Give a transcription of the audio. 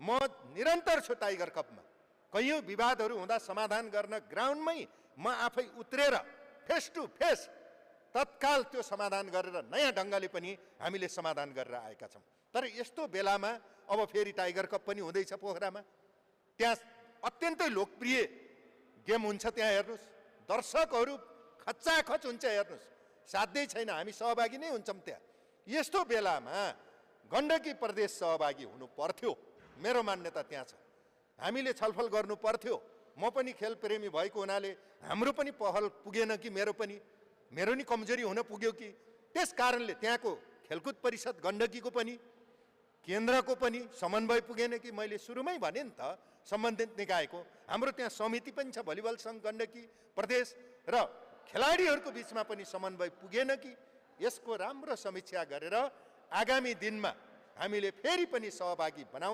म निरन्तर छु टाइगर कपमा। कैयौँ विवादहरू हुँदा समाधान गर्न ग्राउन्डमै म आफै उत्रेर फेस टु फेस तत्काल त्यो समाधान गरेर नयाँ ढङ्गले पनि हामीले समाधान गरेर आएका छौँ। तर यस्तो बेलामा अब फेरि टाइगर कप पनि हुँदैछ पोखरामा। त्यहाँ अत्यन्तै लोकप्रिय गेम हुन्छ। त्यहाँ हेर्नुहोस्, दर्शकहरू खच्चाखच हुन्छ। हेर्नुहोस्, साध्यै छैन, हामी सहभागी नै हुन्छौँ त्यहाँ। यस्तो बेलामा गण्डकी प्रदेश सहभागी हुनु पर्थ्यो, मेरो मान्यता त्यहाँ छ। हामीले छलफल गर्नु पर्थ्यो। म पनि खेलप्रेमी भएको हुनाले हाम्रो पनि पहल पुगेन कि मेरो नि कमजोरी हुन पुग्यो कि? त्यस कारणले त्यहाँको खेलकुद परिषद गण्डकीको पनि केन्द्रको पनि समन्वय पुगेन कि? मैले सुरुमै भने नि त, सम्बन्धित निकायको हाम्रो त्यहाँ समिति पनि छ, भलिबल सङ्घ गण्डकी प्रदेश, र खेलाडीहरूको बिचमा पनि समन्वय पुगेन कि? यसको राम्रो समीक्षा गरेर आगामी दिनमा हामीले फेरि पनि सहभागी बनाउँ।